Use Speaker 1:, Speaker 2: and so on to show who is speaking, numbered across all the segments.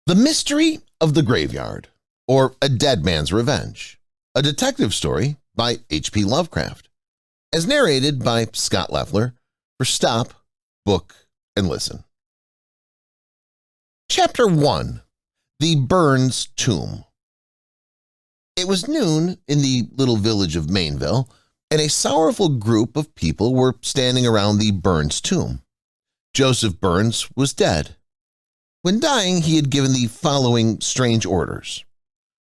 Speaker 1: The Mystery of the Graveyard, or A Dead Man's Revenge, a detective story by HP Lovecraft, as narrated by Scott Leffler for Stop, Book, and Listen. Chapter 1. The Burns Tomb. It was noon in the little village of Mainville, and a sorrowful group of people were standing around the Burns tomb. Joseph Burns was dead. When dying, he had given the following strange orders.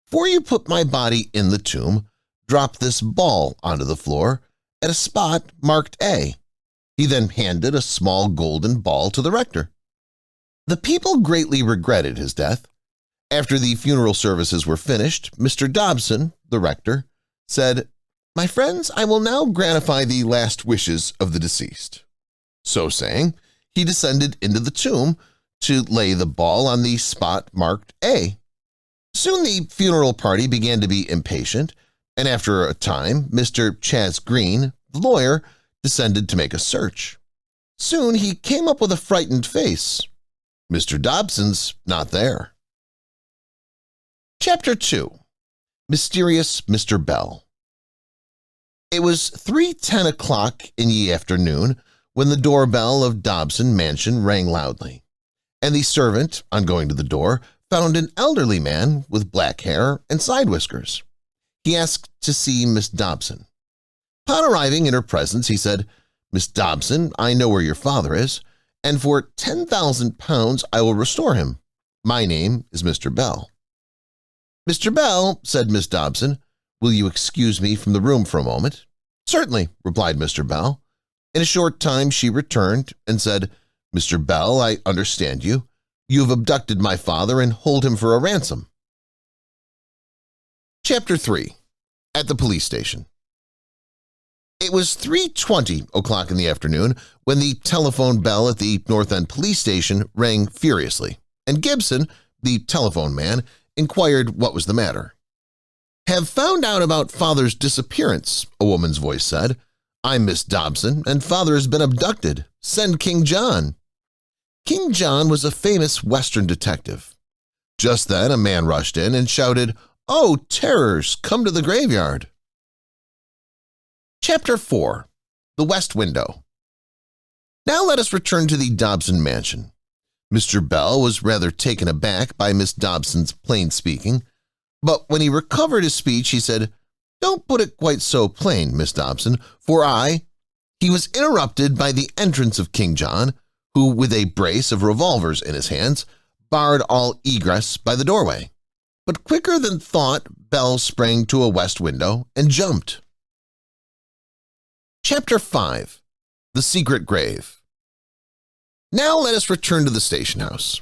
Speaker 1: "Before you put my body in the tomb, drop this ball onto the floor at a spot marked A." He then handed a small golden ball to the rector. The people greatly regretted his death. After the funeral services were finished, Mr. Dobson, the rector, said, "My friends, I will now gratify the last wishes of the deceased." So saying, he descended into the tomb to lay the ball on the spot marked A. Soon the funeral party began to be impatient, and after a time, Mr. Chas Green, the lawyer, descended to make a search. Soon he came up with a frightened face. Mr. Dobson's not there. Chapter 2. Mysterious Mr. Bell. It was 3:10 o'clock in the afternoon when the doorbell of Dobson Mansion rang loudly, and the servant, on going to the door, found an elderly man with black hair and side whiskers. He asked to see Miss Dobson. Upon arriving in her presence, he said, "Miss Dobson, I know where your father is, and for £10,000 I will restore him. My name is Mr. Bell." "Mr. Bell," said Miss Dobson, "will you excuse me from the room for a moment?" "Certainly," replied Mr. Bell. In a short time she returned and said, "Mr. Bell, I understand you. You have abducted my father and hold him for a ransom." Chapter 3. At the Police Station. It was 3:20 o'clock in the afternoon when the telephone bell at the North End Police Station rang furiously, and Gibson, the telephone man, inquired what was the matter. "Have found out about father's disappearance," a woman's voice said. "I'm Miss Dobson, and father has been abducted. Send King John." King John was a famous Western detective. Just then a man rushed in and shouted, "Oh, terrors, come to the graveyard." Chapter 4. The West Window. Now let us return to the Dobson mansion. Mr. Bell was rather taken aback by Miss Dobson's plain speaking, but when he recovered his speech, he said, "Don't put it quite so plain, Miss Dobson, for I—" He was interrupted by the entrance of King John, who, with a brace of revolvers in his hands, barred all egress by the doorway. But quicker than thought, Bell sprang to a west window and jumped. Chapter 5. The Secret Grave. Now let us return to the station house.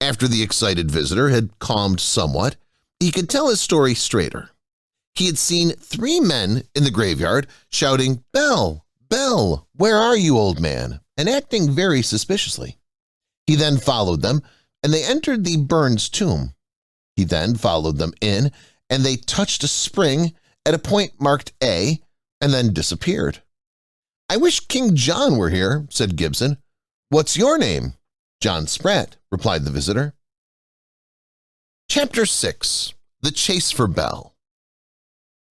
Speaker 1: After the excited visitor had calmed somewhat, he could tell his story straighter. He had seen 3 men in the graveyard shouting, "Bell, Bell, where are you, old man?" and acting very suspiciously. He then followed them, and they entered the Burns tomb. He then followed them in, and they touched a spring at a point marked A and then disappeared. "I wish King John were here," said Gibson. "What's your name?" "John Spratt," replied the visitor. Chapter 6. The Chase for Bell.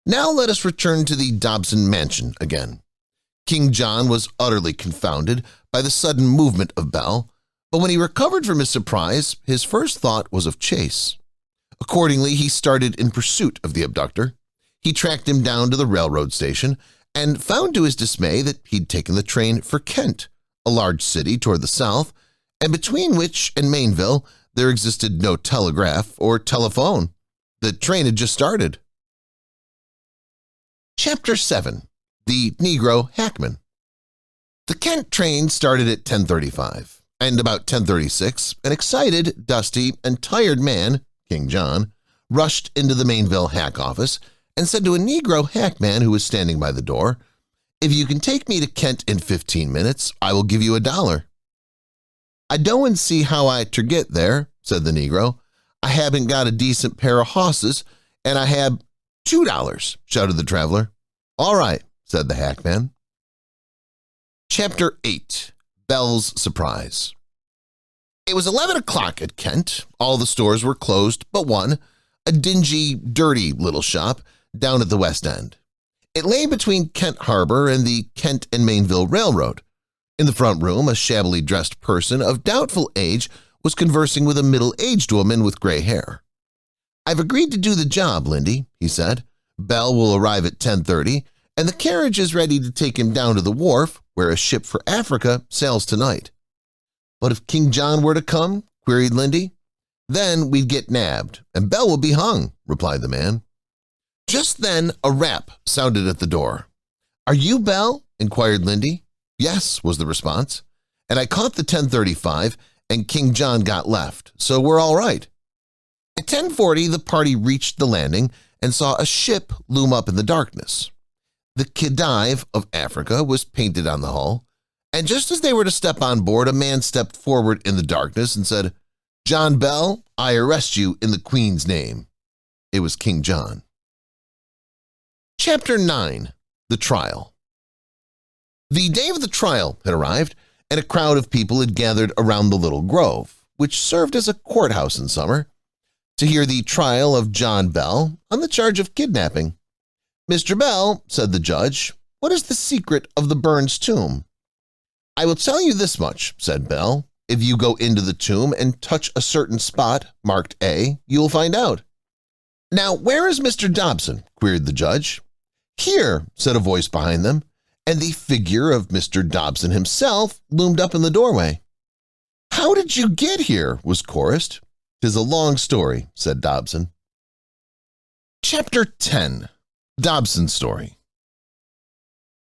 Speaker 1: Now let us return to the Dobson mansion again. King John was utterly confounded by the sudden movement of Bell, but when he recovered from his surprise, his first thought was of chase. Accordingly, he started in pursuit of the abductor. He tracked him down to the railroad station and found to his dismay that he'd taken the train for Kent, a large city toward the south, and between which and Mainville there existed no telegraph or telephone. The train had just started. Chapter 7. The Negro Hackman. The Kent train started at 10:35, and about 10:36, an excited, dusty, and tired man, King John, rushed into the Mainville hack office and said to a Negro hackman who was standing by the door, "If you can take me to Kent in 15 minutes, I will give you $1. "I don't see how I ter get there," said the Negro. "I haven't got a decent pair of hosses, and I have $2, shouted the traveler. "All right," said the hackman. Chapter 8. Bell's Surprise. It was 11 o'clock at Kent. All the stores were closed but one, a dingy, dirty little shop down at the West End. It lay between Kent Harbor and the Kent and Mainville Railroad. In the front room, a shabbily dressed person of doubtful age was conversing with a middle-aged woman with gray hair. "I've agreed to do the job, Lindy," he said. "Bell will arrive at 10:30, and the carriage is ready to take him down to the wharf where a ship for Africa sails tonight." "But if King John were to come?" queried Lindy. "Then we'd get nabbed, and Bell will be hung," replied the man. Just then a rap sounded at the door. "Are you Bell?" inquired Lindy. "Yes," was the response. "And I caught the 10:35, and King John got left, so we're all right." At 10:40, the party reached the landing and saw a ship loom up in the darkness. The Khedive of Africa was painted on the hull, and just as they were to step on board, a man stepped forward in the darkness and said, "John Bell, I arrest you in the Queen's name." It was King John. Chapter 9. The Trial. The day of the trial had arrived, and a crowd of people had gathered around the little grove, which served as a courthouse in summer, to hear the trial of John Bell on the charge of kidnapping. "Mr. Bell," said the judge, "what is the secret of the Burns tomb?" "I will tell you this much," said Bell. "If you go into the tomb and touch a certain spot marked A, you will find out." "Now, where is Mr. Dobson?" queried the judge. "Here," said a voice behind them, and the figure of Mr. Dobson himself loomed up in the doorway. "How did you get here?" was chorused. "'Tis a long story," said Dobson. Chapter 10. Dobson's Story.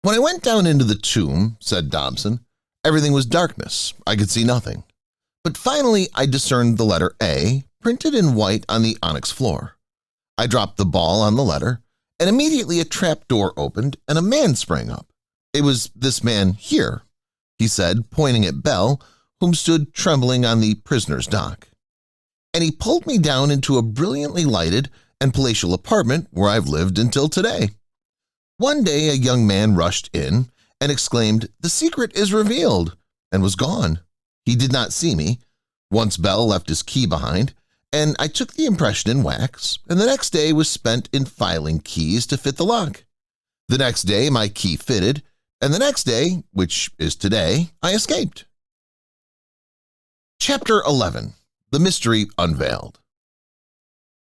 Speaker 1: "When I went down into the tomb," said Dobson, "everything was darkness. I could see nothing. But finally I discerned the letter A printed in white on the onyx floor. I dropped the ball on the letter, and immediately a trap door opened and a man sprang up. It was this man here," he said, pointing at Bell, whom stood trembling on the prisoner's dock. "And he pulled me down into a brilliantly lighted and palatial apartment where I've lived until today. One day a young man rushed in and exclaimed, 'The secret is revealed,' and was gone. He did not see me. Once Bell left his key behind, and I took the impression in wax, and the next day was spent in filing keys to fit the lock. The next day my key fitted, and the next day, which is today, I escaped." Chapter 11. The Mystery Unveiled.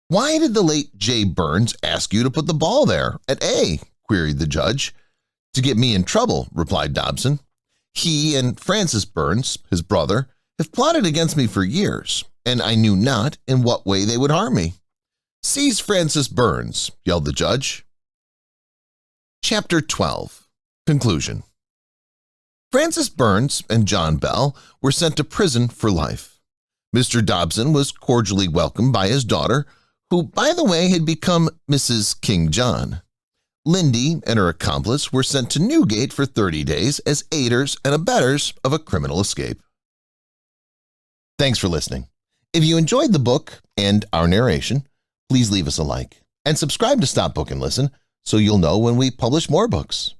Speaker 1: "Why did the late J. Burns ask you to put the ball there at A?" queried the judge. "To get me in trouble," replied Dobson. "He and Francis Burns, his brother, have plotted against me for years, and I knew not in what way they would harm me." "Seize Francis Burns," yelled the judge. Chapter 12. Conclusion. Francis Burns and John Bell were sent to prison for life. Mr. Dobson was cordially welcomed by his daughter, who, by the way, had become Mrs. King John. Lindy and her accomplice were sent to Newgate for 30 days as aiders and abettors of a criminal escape. Thanks for listening. If you enjoyed the book and our narration, please leave us a like and subscribe to Stop Book and Listen so you'll know when we publish more books.